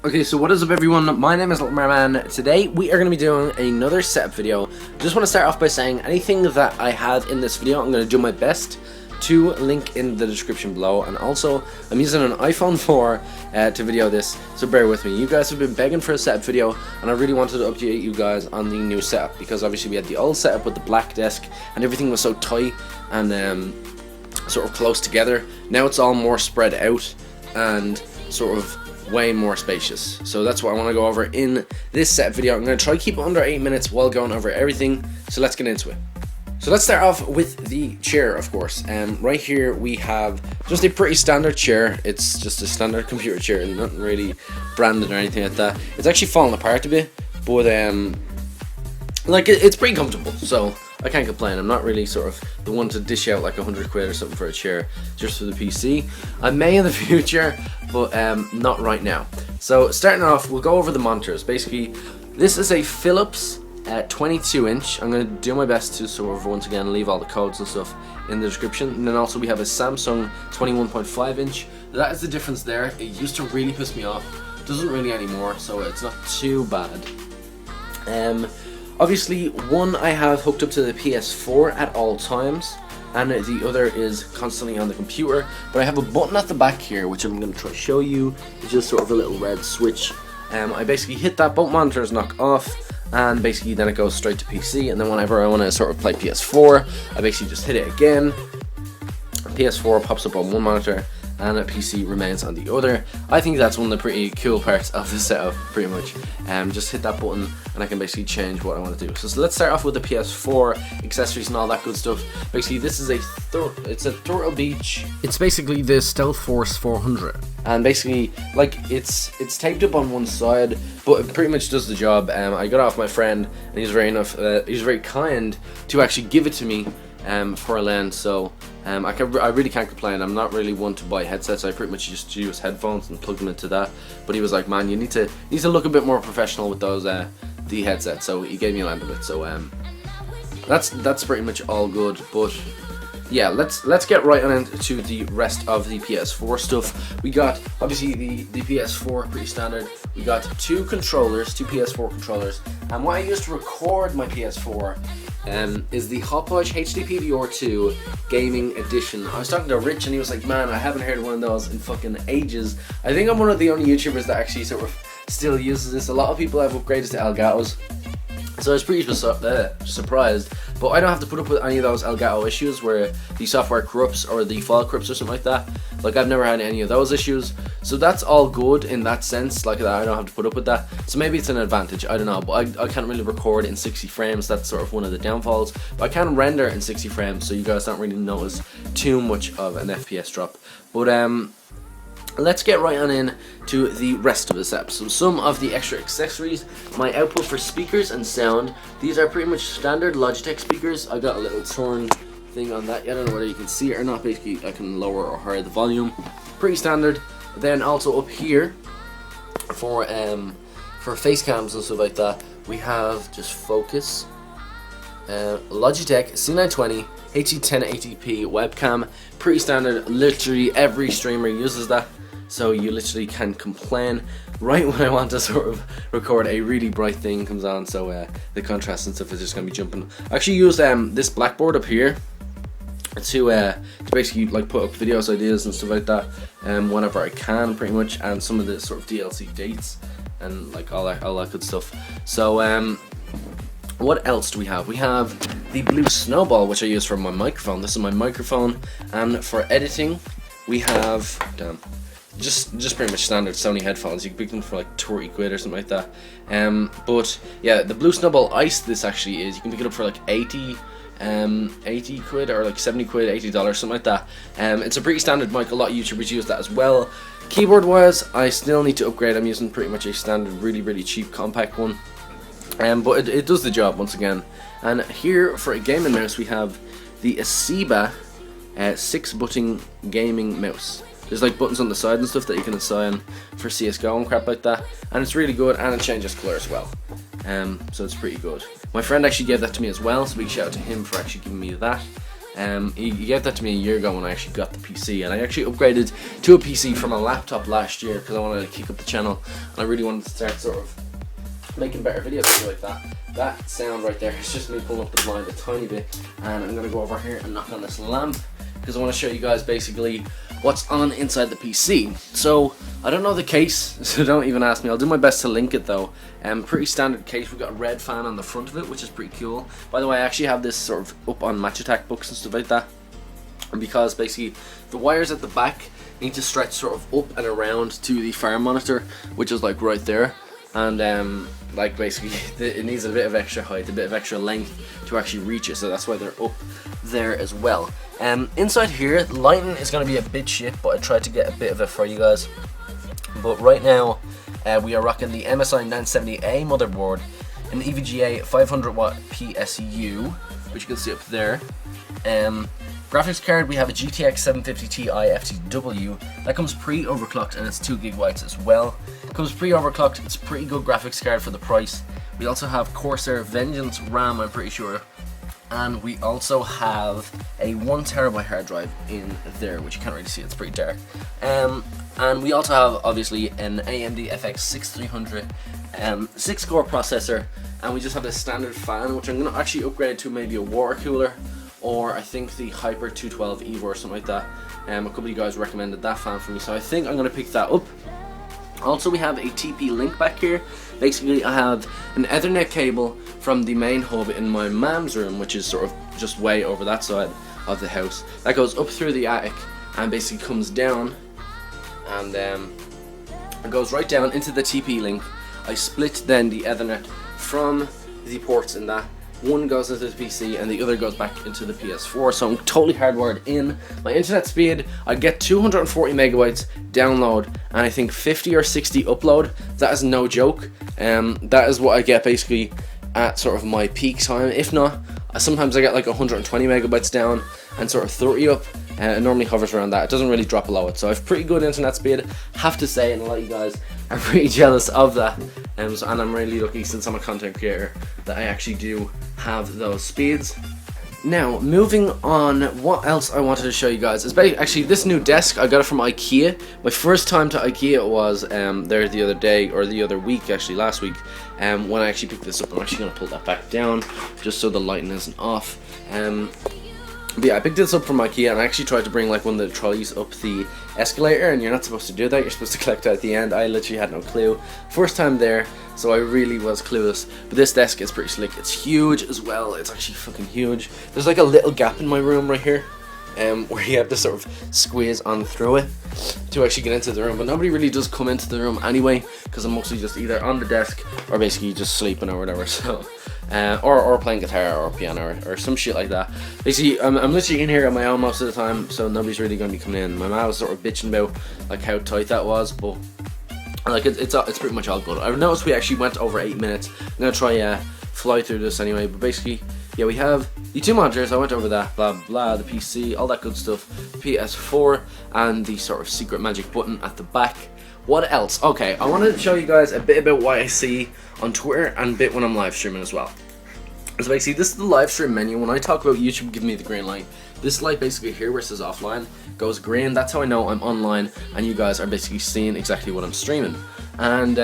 Okay, so what is up everyone, my name is LittleMarMan. Today we are going to be doing another setup video. Just want to start off by saying anything that I have in this video I'm going to do my best to link in the description below, and also I'm using an iPhone 4 to video this, so bear with me. You guys have been begging for a setup video and I really wanted to update you guys on the new setup, because obviously we had the old setup with the black desk and everything was so tight and sort of close together. Now it's all more spread out and sort of way more spacious. So that's what I want to go over in this setup video. I'm going to try to keep it under 8 minutes while going over everything, so let's get into it. So let's start off with the chair, of course. Right here we have just a pretty standard chair. It's just a standard computer chair, nothing really branded or anything like that. It's actually falling apart a bit, but like it's pretty comfortable, so I can't complain. I'm not really sort of the one to dish out like 100 quid or something for a chair just for the PC. I may in the future, but not right now. So starting off, we'll go over the monitors. Basically, this is a Philips 22-inch. I'm going to do my best to sort of once again leave all the codes and stuff in the description. And then also we have a Samsung 21.5-inch. That is the difference there. It used to really piss me off. Doesn't really anymore, so it's not too bad. Obviously, one I have hooked up to the PS4 at all times, and the other is constantly on the computer. But I have a button at the back here, which I'm going to try to show you. It's just sort of a little red switch. I basically hit that, both monitors knock off, and basically then it goes straight to PC. And then whenever I want to sort of play PS4, I basically just hit it again. PS4 pops up on one monitor, and a PC remains on the other. I think that's one of the pretty cool parts of the setup, pretty much. Just hit that button and I can basically change what I want to do. So let's start off with the PS4 accessories and all that good stuff. Basically, this is it's a Turtle Beach. It's basically the Stealth Force 400, and basically like it's taped up on one side, but it pretty much does the job. I got it off my friend, and he was very kind to actually give it to me for a lend. So I really can't complain. I'm not really one to buy headsets. I pretty much just use headphones and plug them into that. But he was like, man, you need to look a bit more professional with those the headsets. So he gave me a lend of it. So that's pretty much all good. But yeah, let's get right on into the rest of the PS4 stuff. We got obviously the PS4 pretty standard. We got two PS4 controllers, and what I used to record my PS4 is the Hauppauge PVR2 Gaming Edition. I was talking to Rich and he was like, man, I haven't heard one of those in fucking ages. I think I'm one of the only YouTubers that actually sort of still uses this. A lot of people have upgraded to Elgatos, so I was pretty surprised, but I don't have to put up with any of those Elgato issues where the software corrupts or the file corrupts or something like that. Like, I've never had any of those issues, so that's all good in that sense. Like that, I don't have to put up with that, so maybe it's an advantage, I don't know. But I can't really record in 60 frames, that's sort of one of the downfalls. But I can render in 60 frames, so you guys don't really notice too much of an FPS drop. But let's get right on in to the rest of the setup. So some of the extra accessories, my output for speakers and sound. These are pretty much standard Logitech speakers. I got a little torn thing on that. I don't know whether you can see it or not. Basically, I can lower or higher the volume. Pretty standard. Then also up here for face cams and stuff like that, we have just focus. Logitech C920 HD1080p webcam. Pretty standard. Literally every streamer uses that. So you literally can't complain. Right when I want to sort of record, a really bright thing comes on, so the contrast and stuff is just going to be jumping. I actually use this blackboard up here to basically like put up videos, ideas and stuff like that whenever I can, pretty much, and some of the sort of DLC dates and like all that good stuff. So what else do we have? We have the Blue Snowball, which I use for my microphone. This is my microphone, and for editing we have just pretty much standard Sony headphones. You can pick them for like 30 quid or something like that. But yeah, the Blue Snowball Ice, this actually is, you can pick it up for like 80 quid or like 70 quid, $80, something like that. It's a pretty standard mic. A lot of YouTubers use that as well. Keyboard wise, I still need to upgrade. I'm using pretty much a standard, really cheap compact one. But it does the job once again. And here for a gaming mouse, we have the Asiba 6-button gaming mouse. There's like buttons on the side and stuff that you can assign for CSGO and crap like that, and it's really good, and it changes colour as well. So it's pretty good. My friend actually gave that to me as well, so big shout out to him for actually giving me that. You gave that to me a year ago when I actually got the PC, and I actually upgraded to a PC from a laptop last year because I wanted to kick up the channel, and I really wanted to start sort of making better videos like that. That sound right there is just me pulling up the blind a tiny bit, and I'm gonna go over here and knock on this lamp because I want to show you guys basically what's on inside the PC. So I don't know the case, so don't even ask me. I'll do my best to link it though. Pretty standard case. We've got a red fan on the front of it, which is pretty cool. By the way, I actually have this sort of up on Match Attack books and stuff like that, and because basically the wires at the back need to stretch sort of up and around to the fire monitor, which is like right there, and like basically it needs a bit of extra height, a bit of extra length to actually reach it, so that's why they're up there as well. Inside here, lighting is going to be a bit shit, but I tried to get a bit of it for you guys. But right now, we are rocking the MSI 970A motherboard, an EVGA 500 watt PSU, which you can see up there. Graphics card, we have a GTX 750 Ti FTW that comes pre-overclocked, and it's 2 GB as well. It comes pre-overclocked. It's a pretty good graphics card for the price. We also have Corsair Vengeance RAM, I'm pretty sure, and we also have a 1 TB hard drive in there, which you can't really see, it's pretty dark. And we also have obviously an AMD FX 6300 6-core processor, and we just have this standard fan, which I'm going to actually upgrade to maybe a water cooler, or I think the Hyper 212 EVO or something like that. A couple of you guys recommended that fan for me, so I think I'm going to pick that up. Also, we have a TP link back here. Basically, I have an Ethernet cable from the main hub in my mom's room, which is sort of just way over that side of the house. That goes up through the attic and basically comes down, and it goes right down into the TP link. I split then the Ethernet from the ports in that. One goes into the PC and the other goes back into the PS4, so I'm totally hardwired in. My internet speed, I get 240 megabytes download and I think 50 or 60 upload. That is no joke. That is what I get basically at sort of my peak time. If not, sometimes I get like 120 megabytes down and sort of 30 up. It normally hovers around that. It doesn't really drop below it, so I have pretty good internet speed, have to say, and a lot of you guys are pretty jealous of that. And I'm really lucky, since I'm a content creator, that I actually do have those speeds. Now, moving on, what else I wanted to show you guys is actually this new desk. I got it from IKEA. My first time to IKEA was there the other day, or the other week, actually last week, when I actually picked this up. I'm actually going to pull that back down just so the lighting isn't off. But yeah, I picked this up from IKEA, and I actually tried to bring like one of the trolleys up the escalator, and you're not supposed to do that. You're supposed to collect it at the end. I literally had no clue. First time there, so I really was clueless. But this desk is pretty slick. It's huge as well. It's actually fucking huge. There's like a little gap in my room right here, where you have to sort of squeeze on through it to actually get into the room. But nobody really does come into the room anyway, because I'm mostly just either on the desk or basically just sleeping or whatever. So. Or playing guitar or piano or some shit like that. Basically, I'm literally in here on my own most of the time, so nobody's really going to be coming in. My mom was sort of bitching about like how tight that was, but like it's pretty much all good. I've noticed we actually went over 8 minutes. I'm gonna try fly through this anyway, but basically, yeah, we have the 2 monitors. I went over that, blah blah, the PC, all that good stuff, PS4, and the sort of secret magic button at the back. What else? Okay, I wanted to show you guys a bit about what I see on Twitter and a bit when I'm live streaming as well. So basically, this is the live stream menu. When I talk about YouTube give me the green light, this light basically here where it says offline goes green. That's how I know I'm online and you guys are basically seeing exactly what I'm streaming. And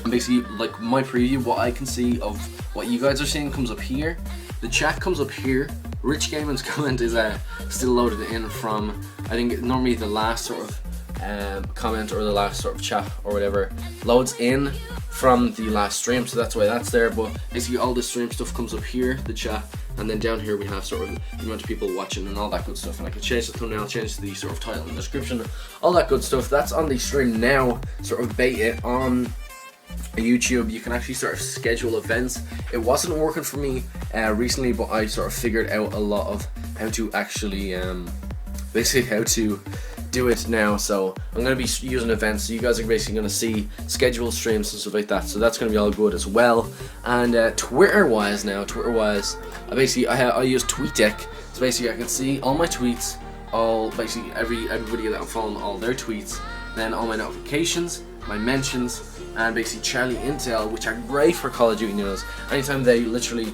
basically, like my preview, what I can see of what you guys are seeing comes up here. The chat comes up here. Rich Gaming's comment is still loaded in from, I think normally the last sort of comment or the last sort of chat or whatever loads in from the last stream, so that's why that's there. But basically all the stream stuff comes up here, the chat, and then down here we have sort of the amount of people watching and all that good stuff. And I can change the thumbnail, change the sort of title and description, all that good stuff. That's on the stream now, sort of beta on YouTube. You can actually sort of schedule events. It wasn't working for me recently, but I sort of figured out a lot of how to actually basically how to do it now. So I'm going to be using events, so you guys are basically going to see scheduled streams and stuff like that, so that's going to be all good as well. And Twitter wise, I use TweetDeck, so basically I can see all my tweets, all basically everybody that I'm following, all their tweets, then all my notifications, my mentions, and basically Charlie Intel, which are great for Call of Duty news. Anytime they literally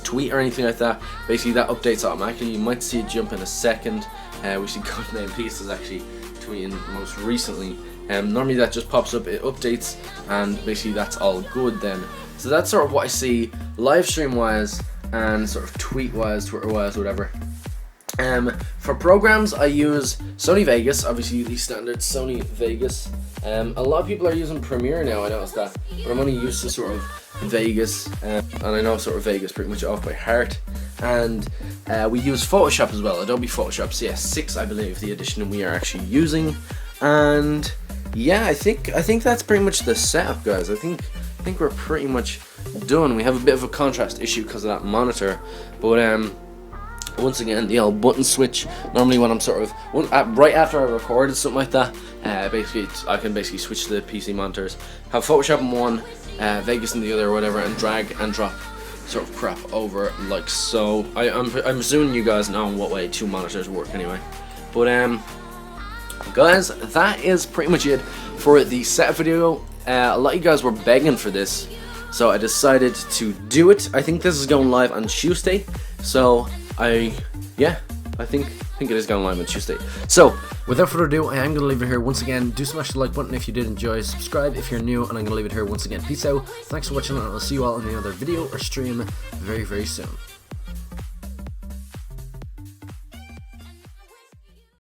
tweet or anything like that. Basically that updates automatically. You might see it jump in a second. We see Codename Peace is actually tweeting most recently. Normally that just pops up, it updates, and basically that's all good then. So that's sort of what I see live stream wise and sort of tweet wise, Twitter wise, whatever. For programs I use Sony Vegas, obviously the standard Sony Vegas. A lot of people are using Premiere now, I noticed that, but I'm only used to sort of Vegas, and I know sort of Vegas pretty much off by heart. And we use Photoshop as well, Adobe Photoshop CS6 I believe the edition we are actually using. And yeah, I think that's pretty much the setup, guys. I think we're pretty much done. We have a bit of a contrast issue because of that monitor, but once again, the old button switch. Normally when I'm sort of right after I recorded something like that, basically I can basically switch to the PC monitors, have Photoshop in one, Vegas in the other or whatever, and drag and drop sort of crap over like so. I'm assuming you guys know what way two monitors work anyway. But guys, that is pretty much it for the setup video. A lot of you guys were begging for this, so I decided to do it. I think this is going live on Tuesday, so I think it is going live on Tuesday. So without further ado, I am going to leave it here once again. Do smash the like button if you did enjoy, subscribe if you're new, and I'm going to leave it here once again. Peace out, thanks for watching, and I'll see you all in another video or stream very, very soon.